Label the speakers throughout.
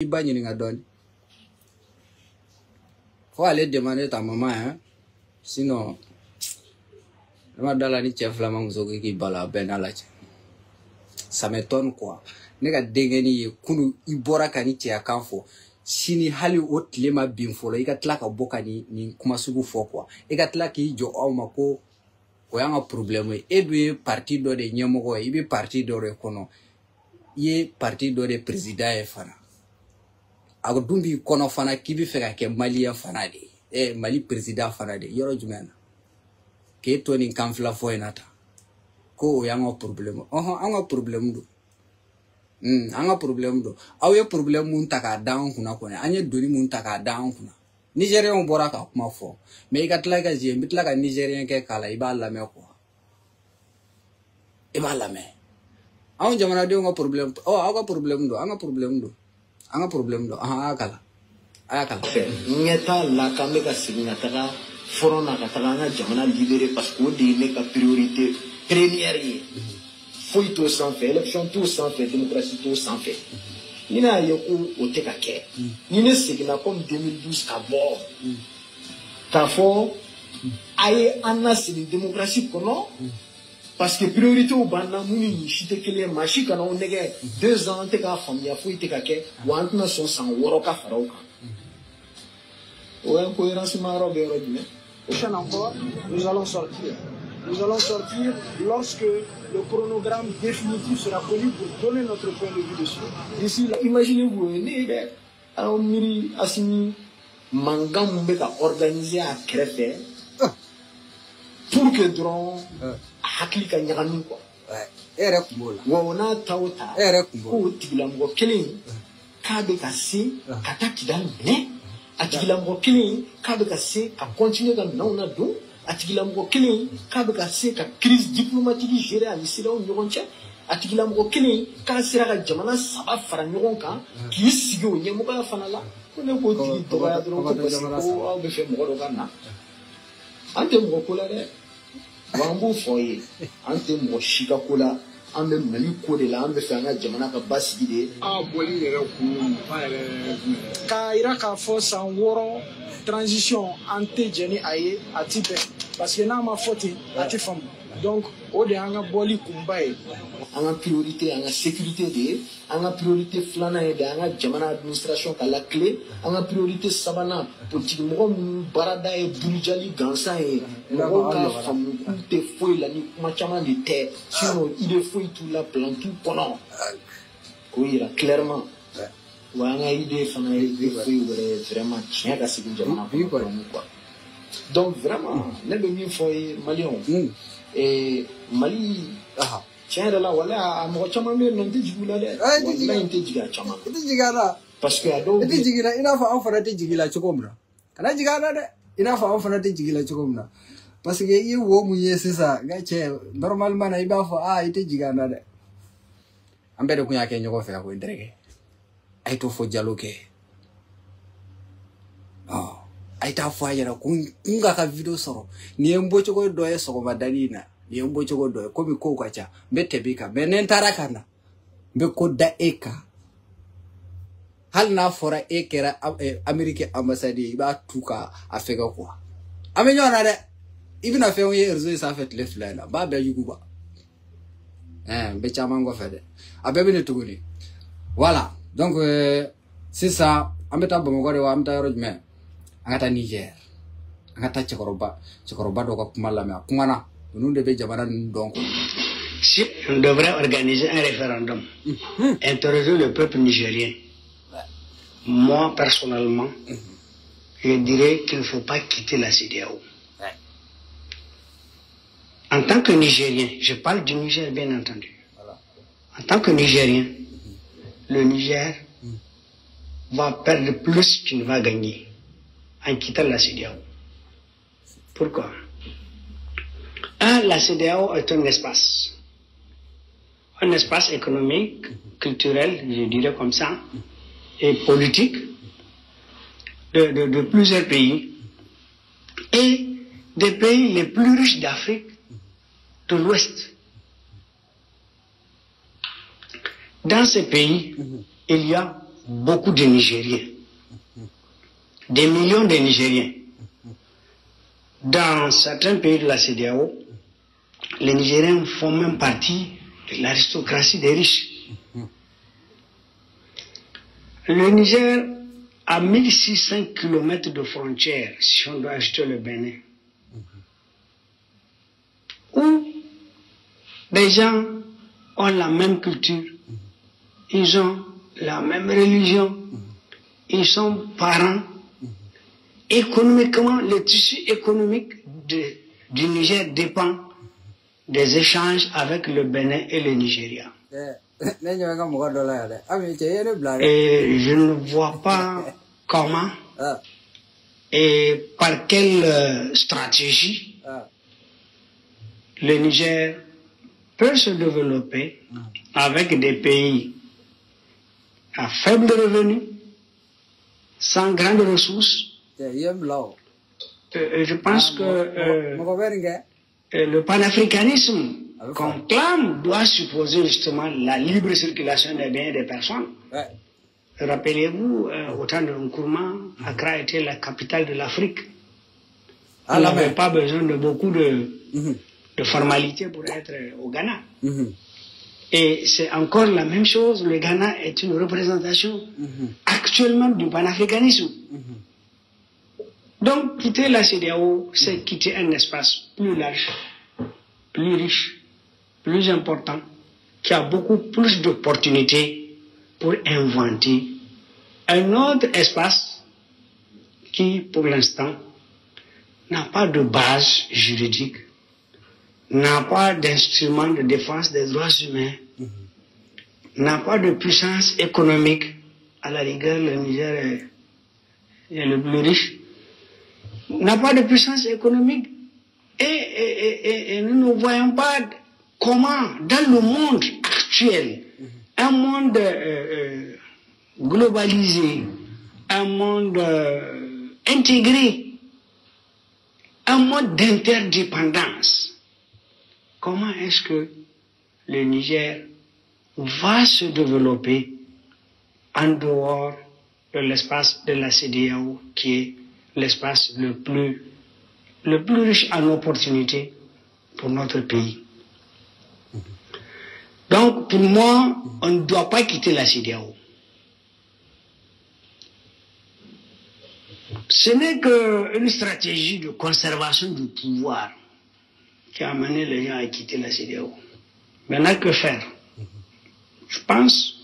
Speaker 1: Faut aller demander ta maman, hein. Sinon, ça m'étonne quoi. Nega dengeni kunu ibora kani tia kanfo. Sini hali otle ma binfolo ika tlaka boka ni kumasugu fo quoi. Ika tlaki jo mako o yanga problème e be parti do de nyemogo e be parti do re kono. Ye parti do de président e fana. Ago dumbi kono fana kibi feka ke Mali ya fana de. Mali président fana de. Yoro jumena. Ke to ni kamfla fo enata. Ko o yanga problème. Anga problème do. Anga problème do. Awe problème mun taka down kuna kone. Anye doni mun taka down kuna. Nigérien bora ka kuma fo. Mais ikatla ka je mitla ka Nigérien ke kala iba lame ko. Iba lame. Aw jamana de nga problème. Aga problème do. Anga problème do. Anga problème do. Akala. Ayakala.
Speaker 2: Nyeta la kambe ka signa taka forona ka taka nga jamana libéré parce que de ne ka priorité première yi. Foi tout sans fait, élection tout sans fait, démocratie tout sans fait. Ni na yoko o te ka ke. Ni ne signa comme 2012 ka bo. Ta fo aye anna de démocratie kono parce que priorité au banda muni ni chite kele machi kana on nege 2 ans te ka famia foi te ka ke wa antuna so san woro ka farauka. Ouais, cohérence marobe rodine.
Speaker 3: Prochaine encore, nous allons sortir. Nous allons sortir lorsque le chronogramme définitif sera connu pour donner notre point de vue dessus.
Speaker 2: D'ici là, imaginez-vous, on miri asini mangam mbeka organisé à Créfé pour que drone hakli ka nyagami quoi.
Speaker 1: Ere kumbola.
Speaker 2: Wa ona tauta.
Speaker 1: Ere kumbola.
Speaker 2: Ko tigilamgo kelen ka be ka se kata kidal ne. Atigilamgo kelen ka be ka se ka continuer ka na do. Atigilamgo kelen ka be ka se ka crise diplomatique gérer à l'Israël au Nigeria. Atigilamgo kelen ka sera ka jamana saba fara ɲɔgɔn kan k'i sigi o ɲɛmɔgɔya fana la ko ne ko tigi dɔgɔya dɔrɔn ko parce que ko aw bɛ fɛ mɔgɔ dɔ ka na an tɛ mɔgɔ ko la dɛ wa an b'o fɔ ye an tɛ mɔgɔ si ka ko la an bɛ Mali ko de la an bɛ fɛ an ka jamana ka basigi de.
Speaker 3: Bɔli yɛrɛ kun k'a yira k'a fɔ san 6 transition an tɛ jɛ ni a ye a ti bɛn parce que n'a ma fɔ ten a ti faamu donc o de y'an ka bɔli kunba ye.
Speaker 2: An ka priorité an ka sécurité de ye an ka priorité filanan ye de an ka jamana administration ka la clé an ka priorité sabanan politique mɔgɔ minnu baarada ye burujali gansan ye mɔgɔw k'a faamu k'u tɛ foyi la ni kuma caman de tɛ sinon idée foyi t'u la plan t'u kɔnɔ k'o yira clairement wa an ka idée fana ye idée foyi wɛrɛ vraiment tiɲɛ ka segin jamana kɔnɔ quoi donc vraiment ne bɛ min fɔ ye maliyɛnw Mali tiɲɛ yɛrɛ la wala mɔgɔ caman bɛ yen nɔ n tɛ jigin u la dɛ walayi n tɛ jigin a caman
Speaker 1: I tɛ jigin a la
Speaker 2: parce que a dɔw
Speaker 1: I tɛ jigin a la i n'a fɔ an fana tɛ jigin a la cogo min na kana jigin a la dɛ I n'a fɔ an fana tɛ jigin a la cogo min na parce que I ye wo mun ye sisan n ka cɛ normalement I b'a fɔ I tɛ jigin a la dɛ an bɛɛ de tun y'a kɛ ɲɔgɔn fɛ ko n terikɛ a ye to fɔ Jalo kɛ a ye taa fɔ a ɲɛna ko n ka video sɔrɔ nin ye n bɔcogo dɔ ye sɔgɔmadani in na nin ye n bɔcogo dɔ ye komi kow ka ca n bɛ tɛmɛ i kan mais ni n taara ka na n bɛ ko da e kan hali n'a fɔra e kɛra Amérique ambassade ye I b'a tu ka a fɛgɛ quoi an bɛ ɲɔgɔn na dɛ I bɛna fɛnw ye réseau in sanfɛ tile 2 in na n b'a bɛɛ yuguba n bɛ caman kɔfɛ dɛ a bɛɛ bɛ ne tuguni voilà donc sisan an bɛ taa Bamakɔ de wa an bɛ taa yɔrɔ jumɛn an ka taa Niger an ka taa cɛkɔrɔba dɔ ka kuma lamɛn a kumana ninnu de bɛ jamana ninnu dɔn quoi.
Speaker 4: Si on devrait organiser un référendum, interroger le peuple nigérien, moi personnellement, je dirais qu'il ne faut pas quitter la CEDEAO. En tant que Nigérien, je parle du Niger bien entendu. En tant que Nigérien, le Niger va perdre plus qu'il ne va gagner en quittant la CEDEAO. Pourquoi? La CEDEAO est un espace économique, culturel, je dirais comme ça, et politique de plusieurs pays et des pays les plus riches d'Afrique de l'Ouest. Dans ces pays, il y a beaucoup de Nigériens, des millions de Nigériens. Dans certains pays de la CEDEAO, les Nigériens font même partie de l'aristocratie des riches. Le Niger a 1600 km de frontières, si on doit ajouter le Bénin, où les gens ont la même culture, ils ont la même religion, ils sont parents. Économiquement, le tissu économique du Niger dépend des échanges avec le Bénin et le Nigeria. Et je ne vois pas comment et par quelle stratégie le Niger peut se développer avec des pays à faible revenu, sans grandes ressources. Je pense que le panafricanisme qu'on clame doit supposer justement la libre circulation des biens et des personnes. Rappelez-vous, au temps de Nkrumah, Accra était la capitale de l'Afrique. On n'avait pas besoin de beaucoup de formalités pour être au Ghana. Et c'est encore la même chose, le Ghana est une représentation actuellement du panafricanisme. Donc, quitter la CEDEAO, c'est quitter un espace plus large, plus riche, plus important, qui a beaucoup plus d'opportunités pour inventer un autre espace qui, pour l'instant, n'a pas de base juridique, n'a pas d'instrument de défense des droits humains, n'a pas de puissance économique. À la rigueur, le Niger est le plus riche, n'a pas de puissance économique et nous ne voyons pas comment, dans le monde actuel, un monde globalisé, un monde intégré, un monde d'interdépendance, comment est-ce que le Niger va se développer en dehors de l'espace de la CEDEAO, qui est l'espace le plus riche en opportunités pour notre pays. Donc, pour moi, on ne doit pas quitter la CEDEAO. Ce n'est qu'une stratégie de conservation du pouvoir qui a amené les gens à quitter la CEDEAO. Maintenant, que faire? Je pense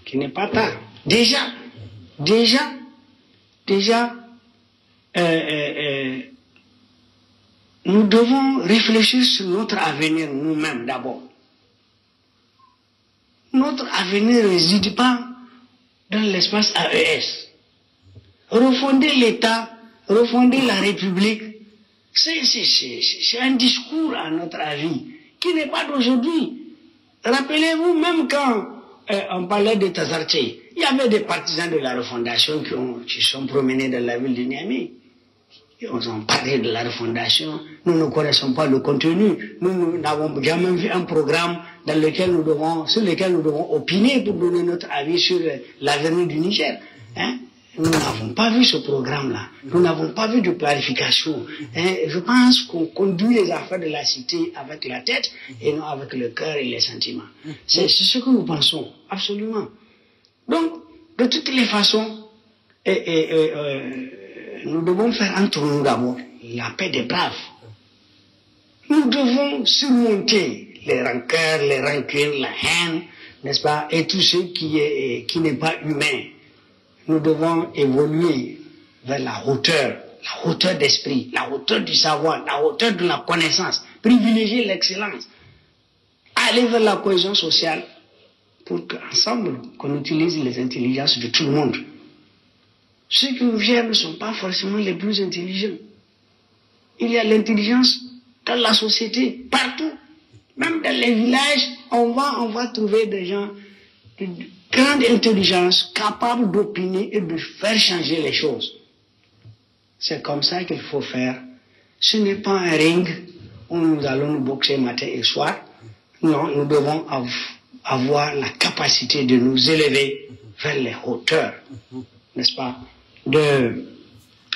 Speaker 4: qu'il n'est pas tard. Déjà, nous devons réfléchir sur notre avenir nous-mêmes d'abord. Notre avenir ne réside pas dans l'espace AES. Refonder l'État, refonder la République, c'est un discours, à notre avis, qui n'est pas d'aujourd'hui. Rappelez-vous, même quand on parlait de Tazarché, il y avait des partisans de la refondation qui sont promenés dans la ville de Niamey. Ils ont parlé de la refondation. Nous ne connaissons pas le contenu. Nous n'avons jamais vu un programme sur lequel nous devons opiner pour donner notre avis sur l'avenir du Niger. Hein? Nous n'avons pas vu ce programme-là. Nous n'avons pas vu de planification. Je pense qu'on conduit les affaires de la cité avec la tête et non avec le cœur et les sentiments. C'est ce que nous pensons, absolument. Donc, de toutes les façons, nous devons faire entre nous d'abord la paix des braves. Nous devons surmonter les rancœurs, les rancunes, la haine, n'est-ce pas, et tout ce qui n'est pas humain. Nous devons évoluer vers la hauteur d'esprit, la hauteur du savoir, la hauteur de la connaissance, privilégier l'excellence, aller vers la cohésion sociale pour qu'ensemble, qu'on utilise les intelligences de tout le monde. Ceux qui nous gèrent ne sont pas forcément les plus intelligents. Il y a l'intelligence dans la société, partout. Même dans les villages, on va trouver des gens de grande intelligence, capables d'opiner et de faire changer les choses. C'est comme ça qu'il faut faire. Ce n'est pas un ring où nous allons nous boxer matin et soir. Non, nous devons avoir la capacité de nous élever vers les hauteurs, n'est-ce pas, de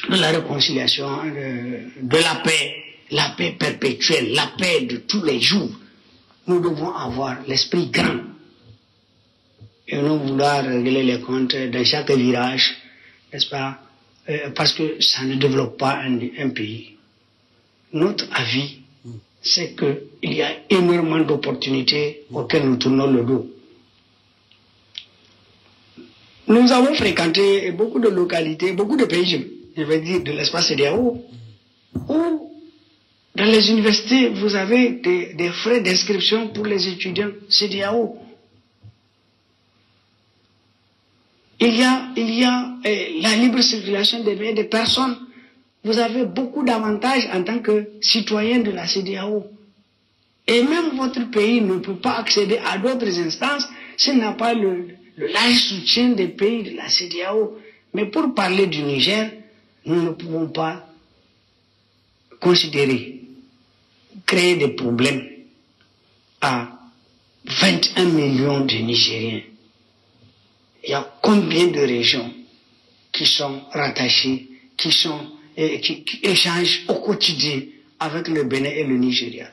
Speaker 4: la réconciliation, de la paix perpétuelle, la paix de tous les jours. Nous devons avoir l'esprit grand et non vouloir régler les comptes dans chaque virage, n'est-ce pas, parce que ça ne développe pas un pays. Notre avis, c'est qu'il y a énormément d'opportunités auxquelles nous tournons le dos. Nous avons fréquenté beaucoup de localités, beaucoup de pays, je vais dire, de l'espace CEDEAO, où dans les universités, vous avez des frais d'inscription pour les étudiants CEDEAO. Il y a la libre circulation des biens et des personnes. Vous avez beaucoup d'avantages en tant que citoyen de la CEDEAO. Et même votre pays ne peut pas accéder à d'autres instances s'il n'a pas le large soutien des pays de la CEDEAO. Mais pour parler du Niger, nous ne pouvons pas considérer, créer des problèmes à 21 millions de Nigériens. Il y a combien de régions qui sont rattachées, qui échangent au quotidien avec le Bénin et le Nigeria.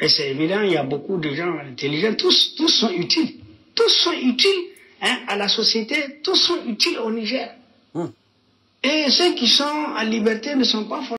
Speaker 4: Et c'est évident, il y a beaucoup de gens intelligents, tous sont utiles. Tous sont utiles à la société, tous sont utiles au Niger. Et ceux qui sont en liberté ne sont pas forcément